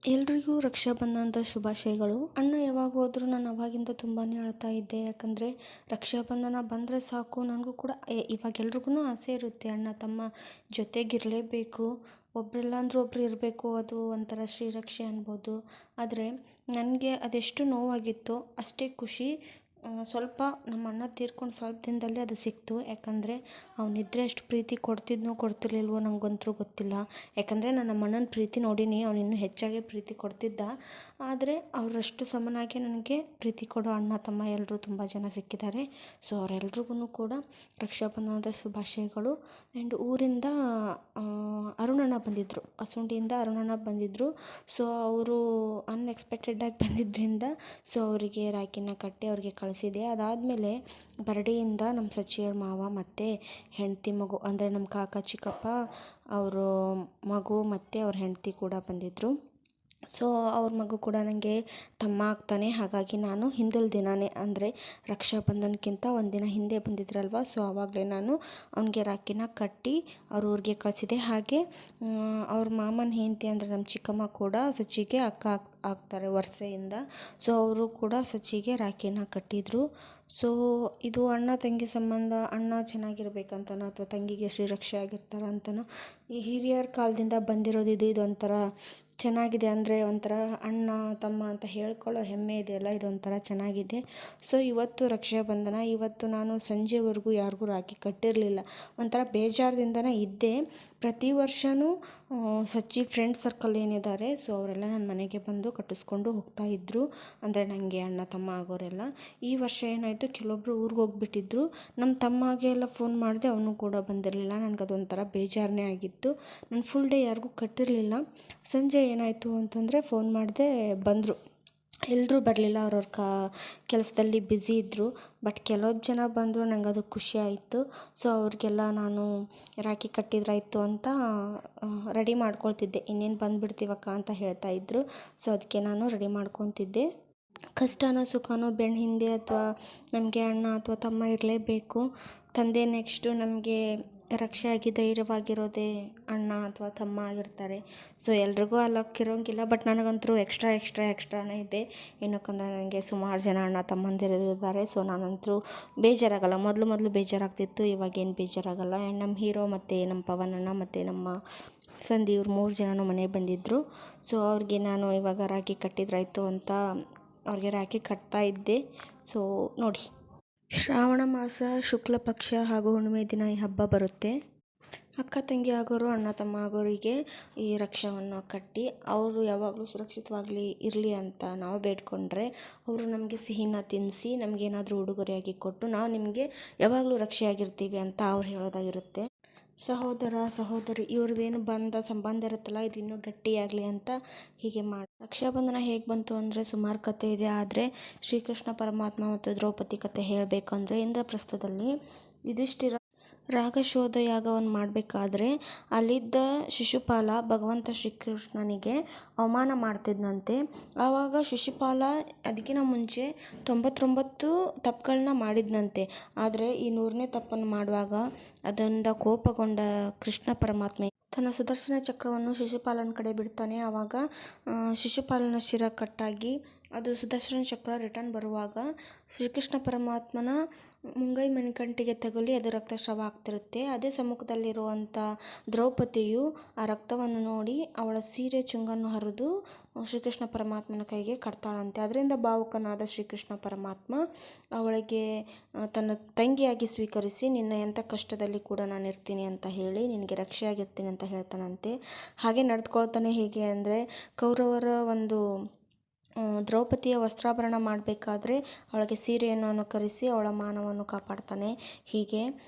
ಎಲ್ರಿಗೂ ರಕ್ಷಾಬಂಧನದ ಶುಭಾಶಯಗಳು. ಅಣ್ಣ ಯಾವಾಗ ಹೋದರೂ ನಾನು ಅವಾಗಿಂದ ತುಂಬಾ ಅಳ್ತಾ ಇದ್ದೆ. ಯಾಕಂದರೆ ರಕ್ಷಾಬಂಧನ ಬಂದರೆ ಸಾಕು, ನನಗೂ ಕೂಡ ಇವಾಗ ಎಲ್ರಿಗೂ ಆಸೆ ಇರುತ್ತೆ, ಅಣ್ಣ ತಮ್ಮ ಜೊತೆಗಿರಲೇಬೇಕು, ಒಬ್ಬರಿಲ್ಲ ಅಂದರೂ ಒಬ್ಬರು ಇರಬೇಕು, ಅದು ಒಂಥರ ಶ್ರೀರಕ್ಷೆ ಅನ್ಬೋದು. ಆದರೆ ನನಗೆ ಅದೆಷ್ಟು ನೋವಾಗಿತ್ತೋ ಅಷ್ಟೇ ಖುಷಿ. ಸ್ವಲ್ಪ ನಮ್ಮ ಅಣ್ಣ ತೀರ್ಕೊಂಡು ಸ್ವಲ್ಪ ದಿನದಲ್ಲೇ ಅದು ಸಿಕ್ತು. ಯಾಕಂದರೆ ಅವನಿದ್ರೆ ಎಷ್ಟು ಪ್ರೀತಿ ಕೊಡ್ತಿದ್ನೋ ಕೊಡ್ತಿರ್ಲಿಲ್ವೋ ನನಗಂತೂ ಗೊತ್ತಿಲ್ಲ. ಯಾಕಂದರೆ ನಾನು ನಮ್ಮ ಅಣ್ಣನ ಪ್ರೀತಿ ನೋಡೀನಿ, ಅವನು ಇನ್ನೂ ಹೆಚ್ಚಾಗಿ ಪ್ರೀತಿ ಕೊಡ್ತಿದ್ದ. ಆದರೆ ಅವರಷ್ಟು ಸಮನಾಗಿ ನನಗೆ ಪ್ರೀತಿ ಕೊಡೋ ಅಣ್ಣ ತಮ್ಮ ಎಲ್ಲರೂ ತುಂಬ ಜನ ಸಿಕ್ಕಿದ್ದಾರೆ. ಸೊ ಅವರೆಲ್ರಿಗೂ ಕೂಡ ರಕ್ಷಾಬಂಧನದ ಶುಭಾಶಯಗಳು. ಆ್ಯಂಡ್ ಊರಿಂದ ಅರುಣಣ್ಣ ಬಂದಿದ್ದರು, ಅಸುಂಡಿಯಿಂದ ಅರುಣಣ್ಣ ಬಂದಿದ್ದರು. ಸೊ ಅವರು ಅನ್ಎಕ್ಸ್ಪೆಕ್ಟೆಡಾಗಿ ಬಂದಿದ್ದರಿಂದ ಸೊ ಅವರಿಗೆ ರಾಖಿನ ಕಟ್ಟಿ ಅವ್ರಿಗೆ ಕಳಿಸಿದೆ. ಅದಾದಮೇಲೆ ಬರ್ಡೆಯಿಂದ ನಮ್ಮ ಸಚಿಯರ ಮಾವ ಮತ್ತು ಹೆಂಡತಿ ಮಗು, ಅಂದರೆ ನಮ್ಮ ಕಾಕ ಚಿಕ್ಕಪ್ಪ ಅವರು ಮಗು ಮತ್ತು ಅವ್ರ ಹೆಂಡತಿ ಕೂಡ ಬಂದಿದ್ದರು. ಸೊ ಅವ್ರ ಮಗು ಕೂಡ ನನಗೆ ತಮ್ಮ ಆಗ್ತಾನೆ. ಹಾಗಾಗಿ ನಾನು ಹಿಂದಿನ ದಿನವೇ, ಅಂದರೆ ರಕ್ಷಾಬಂಧನಕ್ಕಿಂತ ಒಂದಿನ ಹಿಂದೆ ಬಂದಿದ್ರಲ್ವ, ಸೊ ಆವಾಗಲೇ ನಾನು ಅವನಿಗೆ ರಾಖಿನ ಕಟ್ಟಿ ಅವ್ರ ಊರಿಗೆ ಕಳಿಸಿದೆ. ಹಾಗೆ ಅವ್ರ ಮಾಮನ ಹೆಂಡತಿ ಅಂದರೆ ನಮ್ಮ ಚಿಕ್ಕಮ್ಮ ಕೂಡ ಸಚಿಗೆ ಅಕ್ಕ ಆಗ್ತಾರೆ ವರ್ಷೆಯಿಂದ. ಸೊ ಅವರು ಕೂಡ ಸಚಿಗೆ ರಾಖಿನ ಕಟ್ಟಿದರು. ಸೊ ಇದು ಅಣ್ಣ ತಂಗಿ ಸಂಬಂಧ, ಅಣ್ಣ ಚೆನ್ನಾಗಿರ್ಬೇಕಂತನೋ ಅಥವಾ ತಂಗಿಗೆ ಶ್ರೀರಕ್ಷೆ ಆಗಿರ್ತಾರ ಅಂತನೋ, ಈ ಹಿರಿಯರ ಕಾಲದಿಂದ ಬಂದಿರೋದು ಇದೊಂಥರ ಚೆನ್ನಾಗಿದೆ. ಅಂದರೆ ಒಂಥರ ಅಣ್ಣ ತಮ್ಮ ಅಂತ ಹೇಳ್ಕೊಳ್ಳೋ ಹೆಮ್ಮೆ ಇದೆಯಲ್ಲ, ಇದೊಂಥರ ಚೆನ್ನಾಗಿದೆ. ಸೊ ಇವತ್ತು ರಕ್ಷಾಬಂಧನ, ಇವತ್ತು ನಾನು ಸಂಜೆವರೆಗೂ ಯಾರಿಗೂ ರಾಖಿ ಕಟ್ಟಿರಲಿಲ್ಲ, ಒಂಥರ ಬೇಜಾರದಿಂದನೇ ಇದ್ದೆ. ಪ್ರತಿ ವರ್ಷವೂ ಸಚ್ಚಿ ಫ್ರೆಂಡ್ ಸರ್ಕಲ್ ಏನಿದ್ದಾರೆ, ಸೊ ಅವರೆಲ್ಲ ನನ್ನ ಮನೆಗೆ ಬಂದು ಕಟ್ಟಿಸ್ಕೊಂಡು ಹೋಗ್ತಾಯಿದ್ರು, ಅಂದರೆ ನನಗೆ ಅಣ್ಣ ತಮ್ಮ ಆಗೋರೆಲ್ಲ. ಈ ವರ್ಷ ಏನಾಯಿತು, ಕೆಲವೊಬ್ಬರು ಊರಿಗೆ ಹೋಗ್ಬಿಟ್ಟಿದ್ರು. ನಮ್ಮ ತಮ್ಮಗೆ ಎಲ್ಲ ಫೋನ್ ಮಾಡಿದೆ, ಅವನು ಕೂಡ ಬಂದಿರಲಿಲ್ಲ. ನನಗದೊಂಥರ ಬೇಜಾರನೇ ಆಗಿತ್ತು. ನಾನು ಫುಲ್ ಡೇ ಯಾರಿಗೂ ಕಟ್ಟಿರಲಿಲ್ಲ. ಸಂಜೆ ಏನಾಯಿತು ಅಂತಂದರೆ ಫೋನ್ ಮಾಡಿದೆ, ಬಂದರು. ಎಲ್ಲರೂ ಬರಲಿಲ್ಲ, ಅವ್ರವ್ರ ಕೆಲಸದಲ್ಲಿ ಬ್ಯುಸಿ ಇದ್ದರು. ಬಟ್ ಕೆಲವೊಬ್ಬ ಜನ ಬಂದರು, ನಂಗೆ ಅದು ಖುಷಿ ಆಯಿತು. ಸೊ ಅವ್ರಿಗೆಲ್ಲ ನಾನು ರಾಖಿ ಕಟ್ಟಿದ್ರಾಯ್ತು ಅಂತ ರೆಡಿ ಮಾಡ್ಕೊಳ್ತಿದ್ದೆ. ಇನ್ನೇನು ಬಂದುಬಿಡ್ತೀವಕ್ಕ ಅಂತ ಹೇಳ್ತಾಯಿದ್ರು. ಸೊ ಅದಕ್ಕೆ ನಾನು ರೆಡಿ ಮಾಡ್ಕೊತಿದ್ದೆ. ಕಷ್ಟನೋ ಸುಖನೋ ಬೆನ್ನ ಹಿಂದೆ ಅಥವಾ ನಮಗೆ ಅಣ್ಣ ಅಥವಾ ತಮ್ಮ ಇರಲೇಬೇಕು. ತಂದೆ ನೆಕ್ಸ್ಟು ನಮಗೆ ರಕ್ಷೆಯಾಗಿ ಧೈರ್ಯವಾಗಿರೋದೇ ಅಣ್ಣ ಅಥವಾ ತಮ್ಮ ಆಗಿರ್ತಾರೆ. ಸೊ ಎಲ್ರಿಗೂ ಅಲ್ಲಕ್ಕಿರೋಂಗಿಲ್ಲ, ಬಟ್ ನನಗಂತೂ ಎಕ್ಸ್ಟ್ರಾನೇ ಇದೆ. ಏನಕ್ಕಂದರೆ ನನಗೆ ಸುಮಾರು ಜನ ಅಣ್ಣ ತಮ್ಮಂದಿರಿದ್ದಾರೆ. ಸೊ ನಾನಂತೂ ಬೇಜಾರಾಗಲ್ಲ. ಮೊದಲು ಬೇಜಾರಾಗ್ತಿತ್ತು, ಇವಾಗೇನು ಬೇಜಾರಾಗಲ್ಲ. ಆ್ಯಂಡ್ ನಮ್ಮ ಹೀರೋ ಮತ್ತು ನಮ್ಮ ಪವನ್ ಅಣ್ಣ ಮತ್ತು ನಮ್ಮ ಸಂಧಿ ಇವ್ರು 3 ಜನನೂ ಮನೆಗೆ ಬಂದಿದ್ದರು. ಸೊ ಅವ್ರಿಗೆ ನಾನು ಇವಾಗ ರಾಖಿ ಕಟ್ಟಿದ್ರಾಯ್ತು ಅಂತ ಅವ್ರಿಗೆ ರಾಖಿ ಕಟ್ತಾ ಇದ್ದೆ. ಸೊ ನೋಡಿ, ಶ್ರಾವಣ ಮಾಸ ಶುಕ್ಲ ಪಕ್ಷ ಹಾಗೂ ಹುಣ್ಣಿಮೆ ದಿನ ಈ ಹಬ್ಬ ಬರುತ್ತೆ. ಅಕ್ಕ ತಂಗಿ ಆಗೋರು ಅಣ್ಣ ತಮ್ಮ ಆಗೋರಿಗೆ ಈ ರಕ್ಷಾವನ್ನು ಕಟ್ಟಿ ಅವರು ಯಾವಾಗಲೂ ಸುರಕ್ಷಿತವಾಗಲಿ ಇರಲಿ ಅಂತ ನಾವು ಬೇಡ್ಕೊಂಡ್ರೆ, ಅವರು ನಮಗೆ ಸಿಹಿನ ತಿನ್ನಿಸಿ ನಮಗೇನಾದರೂ ಉಡುಗೊರೆಯಾಗಿ ಕೊಟ್ಟು ನಾವು ನಿಮಗೆ ಯಾವಾಗಲೂ ರಕ್ಷೆಯಾಗಿರ್ತೀವಿ ಅಂತ ಅವ್ರು ಹೇಳೋದಾಗಿರುತ್ತೆ. ಸಹೋದರ ಸಹೋದರಿ ಇವ್ರದ್ದೇನು ಸಂಬಂಧ ಇರುತ್ತಲ್ಲ, ಇದು ಇನ್ನೂ ಗಟ್ಟಿಯಾಗಲಿ ಅಂತ ಹೀಗೆ ಮಾಡಿ. ರಕ್ಷಾಬಂಧನ ಹೇಗೆ ಬಂತು ಅಂದರೆ ಸುಮಾರು ಕಥೆ ಇದೆ. ಆದರೆ ಶ್ರೀಕೃಷ್ಣ ಪರಮಾತ್ಮ ಮತ್ತು ದ್ರೌಪದಿ ಕಥೆ ಹೇಳಬೇಕಂದ್ರೆ, ಇಂದ್ರಪ್ರಸ್ಥದಲ್ಲಿ ಯುಧಿಷ್ಠಿರ ರಾಗಶೋಧ ಯಾಗವನ್ನು ಮಾಡಬೇಕಾದ್ರೆ ಅಲ್ಲಿದ್ದ ಶಿಶುಪಾಲ ಭಗವಂತ ಶ್ರೀಕೃಷ್ಣನಿಗೆ ಅವಮಾನ ಮಾಡ್ತಿದ್ದಂತೆ. ಆವಾಗ ಶಿಶುಪಾಲ ಅದಕ್ಕಿಂತ ಮುಂಚೆ 99 ತಪ್ಪುಗಳನ್ನ ಮಾಡಿದ್ನಂತೆ. ಆದರೆ ಈ 100ನೇ ತಪ್ಪನ್ನು ಮಾಡುವಾಗ ಅದರಿಂದ ಕೋಪಗೊಂಡ ಕೃಷ್ಣ ಪರಮಾತ್ಮ ತನ್ನ ಸುದರ್ಶನ ಚಕ್ರವನ್ನು ಶಿಶುಪಾಲನ ಕಡೆ ಬಿಡ್ತಾನೆ. ಆವಾಗ ಶಿಶುಪಾಲನ ಶಿರ ಕಟ್ಟಾಗಿ ಅದು ಸುದರ್ಶನ ಚಕ್ರ ರಿಟರ್ನ್ ಬರುವಾಗ ಶ್ರೀಕೃಷ್ಣ ಪರಮಾತ್ಮನ ಮುಂಗೈ ಮಣಿಕಂಠಿಗೆ ತಗುಲಿ ಅದು ರಕ್ತಸ್ರಾವ ಆಗ್ತಿರುತ್ತೆ. ಅದೇ ಸಮ್ಮುಖದಲ್ಲಿರುವಂಥ ದ್ರೌಪದಿಯು ಆ ರಕ್ತವನ್ನು ನೋಡಿ ಅವಳ ಸೀರೆ ಚುಂಗನ್ನು ಹರಿದು ಶ್ರೀಕೃಷ್ಣ ಪರಮಾತ್ಮನ ಕೈಗೆ ಕಟ್ತಾಳಂತೆ. ಅದರಿಂದ ಭಾವುಕನಾದ ಶ್ರೀಕೃಷ್ಣ ಪರಮಾತ್ಮ ಅವಳಿಗೆ ತನ್ನ ತಂಗಿಯಾಗಿ ಸ್ವೀಕರಿಸಿ, ನಿನ್ನ ಎಂಥ ಕಷ್ಟದಲ್ಲಿ ಕೂಡ ನಾನು ಇರ್ತೀನಿ ಅಂತ ಹೇಳಿ ನಿನಗೆ ರಕ್ಷೆಯಾಗಿರ್ತೀನಿ ಅಂತ ಹೇಳ್ತಾನಂತೆ. ಹಾಗೆ ನಡೆದುಕೊಳ್ತಾನೆ. ಹೇಗೆ ಅಂದರೆ, ಕೌರವರ ಒಂದು ದ್ರೌಪದಿಯ ವಸ್ತ್ರಾಭರಣ ಮಾಡಬೇಕಾದ್ರೆ ಅವಳಿಗೆ ಸೀರೆಯನ್ನು ಅನುಕರಿಸಿ ಅವಳ ಮಾನವನ್ನು ಕಾಪಾಡ್ತಾನೆ. ಹೀಗೆ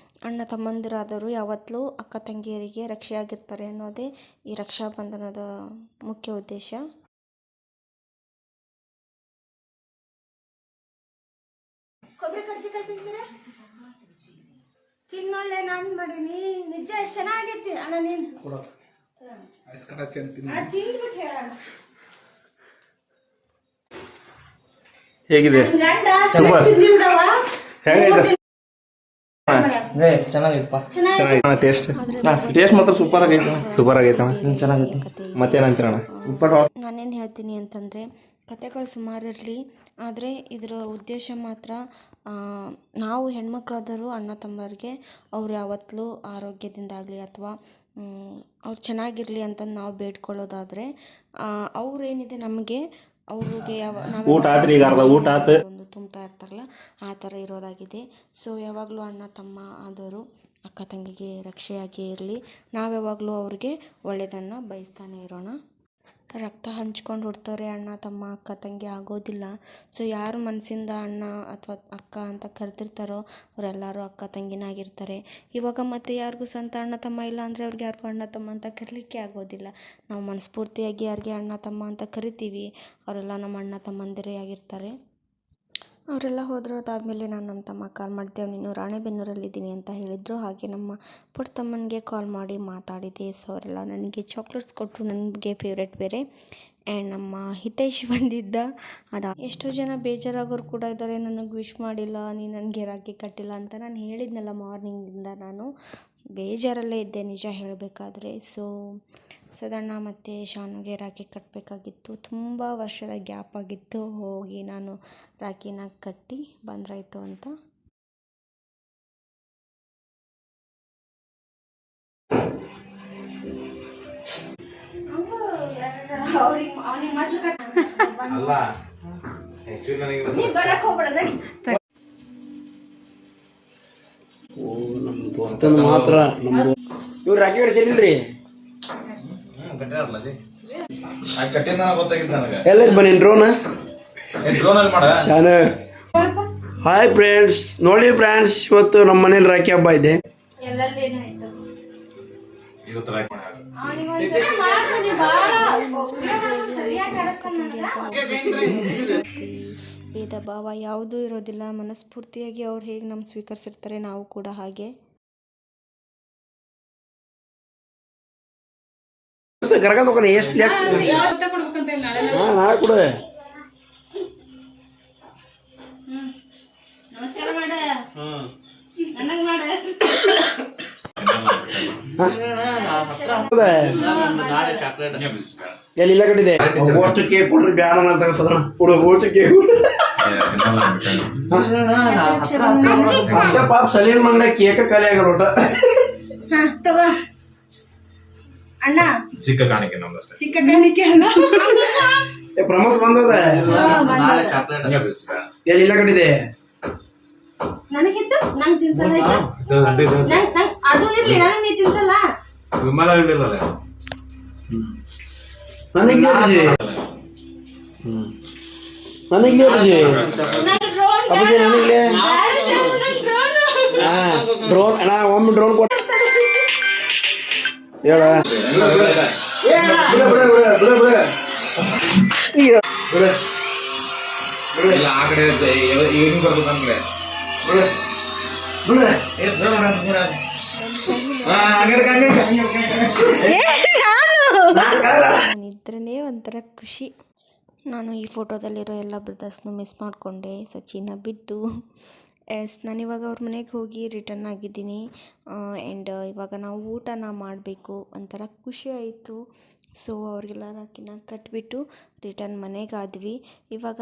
ಅಣ್ಣ ತಮ್ಮಂದಿರಾದರೂ ಯಾವತ್ತೂ ಅಕ್ಕ ತಂಗಿಯರಿಗೆ ರಕ್ಷೆಯಾಗಿರ್ತಾರೆ ಅನ್ನೋದೇ ಈ ರಕ್ಷಾಬಂಧನದ ಮುಖ್ಯ ಉದ್ದೇಶ. ತಿನ್ನೊಳ್ಳೆ ನಾನು ಮಾಡೀನಿ, ನಿಜ ಎಷ್ಟು ಚೆನ್ನಾಗೈತಿ ಅಣ್ಣ. ನೀನು ತಿಂದ್ಬಿಟ್ಟು ಹೇಳೋಣ ಹೇಗಿದೆ? ಗಂಡ ತಿಂದಿಲ್ದವ ಚೆನ್ನಾಗಿತ್ತಪ್ಪ. ಚೆನ್ನಾಗಿ ಟೇಸ್ಟ್ ಟೇಸ್ಟ್ ಮಾತ್ರ ಸೂಪರ್ ಆಗೈತೆ. ಸೂಪರ್ ಆಗೈತಣ್ಣ. ಚೆನ್ನಾಗೈತೆ. ಮತ್ತೇನಂತೀರಣ್ಣ? ನಾನೇನು ಹೇಳ್ತೀನಿ ಅಂತಂದರೆ ಕತೆಗಳು ಸುಮಾರು ಇರಲಿ, ಆದರೆ ಇದರ ಉದ್ದೇಶ ಮಾತ್ರ ನಾವು ಹೆಣ್ಮಕ್ಳಾದರೂ ಅಣ್ಣ ತಮ್ಮರಿಗೆ ಅವ್ರು ಯಾವತ್ತೂ ಆರೋಗ್ಯದಿಂದಾಗಲಿ ಅಥವಾ ಅವ್ರು ಚೆನ್ನಾಗಿರಲಿ ಅಂತಂದು ನಾವು ಬೇಡ್ಕೊಳ್ಳೋದಾದರೆ ಅವ್ರೇನಿದೆ ನಮಗೆ ಅವ್ರಿಗೆ ಊಟ ಆತ್ರಿ, ಈಗ ಅರ್ಧ ಊಟ ಆತು. ಒಂದು ತುಂಬ್ತಾ ಇರ್ತಾರಲ್ಲ ಆ ಥರ ಇರೋದಾಗಿದೆ. ಸೊ ಯಾವಾಗಲೂ ಅಣ್ಣ ತಮ್ಮ ಆದವರು ಅಕ್ಕ ತಂಗಿಗೆ ರಕ್ಷೆಯಾಗಿ ಇರಲಿ. ನಾವು ಯಾವಾಗಲೂ ಅವ್ರಿಗೆ ಒಳ್ಳೆಯದನ್ನು ಬಯಸ್ತಾನೆ ಇರೋಣ. ರಕ್ತ ಹಂಚ್ಕೊಂಡು ಹುಡ್ತಾರೆ, ಅಣ್ಣ ತಮ್ಮ ಅಕ್ಕ ತಂಗಿ ಆಗೋದಿಲ್ಲ. ಸೊ ಯಾರು ಮನಸ್ಸಿಂದ ಅಣ್ಣ ಅಥವಾ ಅಕ್ಕ ಅಂತ ಕರೆದಿರ್ತಾರೋ ಅವರೆಲ್ಲರೂ ಅಕ್ಕ ತಂಗಿನಾಗಿರ್ತಾರೆ. ಇವಾಗ ಮತ್ತೆ ಯಾರಿಗೂ ಸ್ವಂತ ಅಣ್ಣ ತಮ್ಮ ಇಲ್ಲ ಅಂದರೆ ಅವ್ರಿಗೆ ಯಾರಿಗೂ ಅಣ್ಣ ತಮ್ಮ ಅಂತ ಕರೀಲಿಕ್ಕೆ ಆಗೋದಿಲ್ಲ. ನಾವು ಮನಸ್ಫೂರ್ತಿಯಾಗಿ ಯಾರಿಗೆ ಅಣ್ಣ ತಮ್ಮ ಅಂತ ಕರಿತೀವಿ ಅವರೆಲ್ಲ ನಮ್ಮ ಅಣ್ಣ ತಮ್ಮಂದಿರೇ ಆಗಿರ್ತಾರೆ. ಅವರೆಲ್ಲ ಹೋದರು. ಅದಾದಮೇಲೆ ನಾನು ನಮ್ಮ ತಮ್ಮ ಕಾಲ್ ಮಾಡಿದೆ, ನೀನು ರಾಣೆಬೆನ್ನೂರಲ್ಲಿದ್ದೀನಿ ಅಂತ ಹೇಳಿದರು. ಹಾಗೆ ನಮ್ಮ ಪುಟ್ಟ ತಮ್ಮನಿಗೆ ಕಾಲ್ ಮಾಡಿ ಮಾತಾಡಿದೆ. ಸೊ ಅವರೆಲ್ಲ ನನಗೆ ಚಾಕ್ಲೇಟ್ಸ್ ಕೊಟ್ಟರು, ನನಗೆ ಫೇವ್ರೆಟ್ ಬೇರೆ. ಆ್ಯಂಡ್ ನಮ್ಮ ಹಿತೇಶ್ ಬಂದಿದ್ದ. ಎಷ್ಟೋ ಜನ ಬೇಜಾರಾಗೋರು ಕೂಡ ಇದ್ದಾರೆ, ನನಗೆ ವಿಶ್ ಮಾಡಿಲ್ಲ, ನೀನು ನನಗೆ ರಾಖಿ ಕಟ್ಟಿಲ್ಲ ಅಂತ. ನಾನು ಹೇಳಿದ್ನಲ್ಲ ಮಾರ್ನಿಂಗಿಂದ ನಾನು ಬೇಜಾರಲ್ಲೇ ಇದ್ದೆ ನಿಜ ಹೇಳಬೇಕಾದ್ರೆ. ಸೊ ಸದಣ್ಣ ಮತ್ತು ಶಾನುಗೆ ರಾಖಿ ಕಟ್ಟಬೇಕಾಗಿತ್ತು. ತುಂಬ ವರ್ಷದ ಗ್ಯಾಪ್ ಆಗಿತ್ತು, ಹೋಗಿ ನಾನು ರಾಖಿನ ಕಟ್ಟಿ ಬಂದ್ರಾಯ್ತು ಅಂತ. ದೋಸ್ತನ ಮಾತ್ರ ಇವ್ರು ರಾಕಿ ಹೊಡಿಸಿಲ್ರಿ. ಎಲ್ಲ ಬನ್ನಿ ಡ್ರೋನ್ ಶಾನ. ಹಾಯ್ ಫ್ರೆಂಡ್ಸ್, ನೋಡಿ ಫ್ರೆಂಡ್ಸ್, ಇವತ್ತು ನಮ್ಮ ಮನೇಲಿ ರಾಖಿ ಹಬ್ಬ ಇದೆ. ಭೇದ ಭಾವ ಯಾವುದೂ ಇರೋದಿಲ್ಲ. ಮನಸ್ಫೂರ್ತಿಯಾಗಿ ಅವ್ರು ಹೇಗೆ ನಮ್ಮ ಸ್ವೀಕರಿಸಿರ್ತಾರೆ ನಾವು ಕೂಡ ಹಾಗೆ. ಕರ್ಕೊಂಡು ಹೋಗೋಣ. ಎಷ್ಟು ನಾಳೆ ಕೊಡು. ನಮಸ್ಕಾರ ಮಾಡ ನನಗೆ ಮಾಡ. ಎಲ್ಲಿ ಕಟ್ಟಿದೆ ಓಟು ಕೇಕ್ ಕೊಡ್ರಿ ಬ್ಯಾಡ ಅಂತ ಸದನ ಕೊಡು. ಓಟು ಕೇಕ್ ಪಾಪ ಸಲೀನ್ ಮಂಗಡ ಕೇಕ ಖಾಲಿ ಆಗಲ್ಲ ಊಟ. ತಗೋ ಅಣ್ಣ, ಚಿಕ್ಕ ಕಾಣಿಕೆ ನಮ್ದಷ್ಟೇ. ಚಿಕ್ಕ ಕಾಣಿಕೆ ಅಲ್ಲ, ಪ್ರಮೋದ್ ಬಂದದ. ಎಲ್ಲಿ ಕಟ್ಟಿದೆ ನನಗಿತ್ತು ನಂಗೆ ತಿನ್ಸಲ್ಲ. ಅದು ಇರ್ಲಿ, ನನಗೆ ನೀ ತಿನ್ಸಲ್ಲ. ವಿಮಲ ಇರಲಿಲ್ಲ ನನಗೆ ಅಪ್ಪಾಜಿ ನನಗೆ ಡ್ರೋನ್ ಅಣ್ಣ ಒಮ್ಮೆ ಡ್ರೋನ್ ಕೊಟ್ಟ ಹೇಳ. ಆ ಕಡೆ ಏನು ಬರ್ಬೇಕಂದ್ರೆ ಇದ್ರೇ ಒಂಥರ ಖುಷಿ. ನಾನು ಈ ಫೋಟೋದಲ್ಲಿರೋ ಎಲ್ಲ ಬ್ರದರ್ಸ್ನು ಮಿಸ್ ಮಾಡಿಕೊಂಡೆ, ಸಚಿನ ಬಿಟ್ಟು. ನಾನಿವಾಗ ಅವ್ರ ಮನೆಗೆ ಹೋಗಿ ರಿಟರ್ನ್ ಆಗಿದ್ದೀನಿ. ಆ್ಯಂಡ್ ಇವಾಗ ನಾವು ಊಟನ ಮಾಡಬೇಕು, ಒಂಥರ ಖುಷಿ ಆಯಿತು. ಸೊ ಅವ್ರಿಗೆಲ್ಲ ರಾಖಿನ ಕಟ್ಬಿಟ್ಟು ರಿಟರ್ನ್ ಮನೆಗಾದ್ವಿ. ಇವಾಗ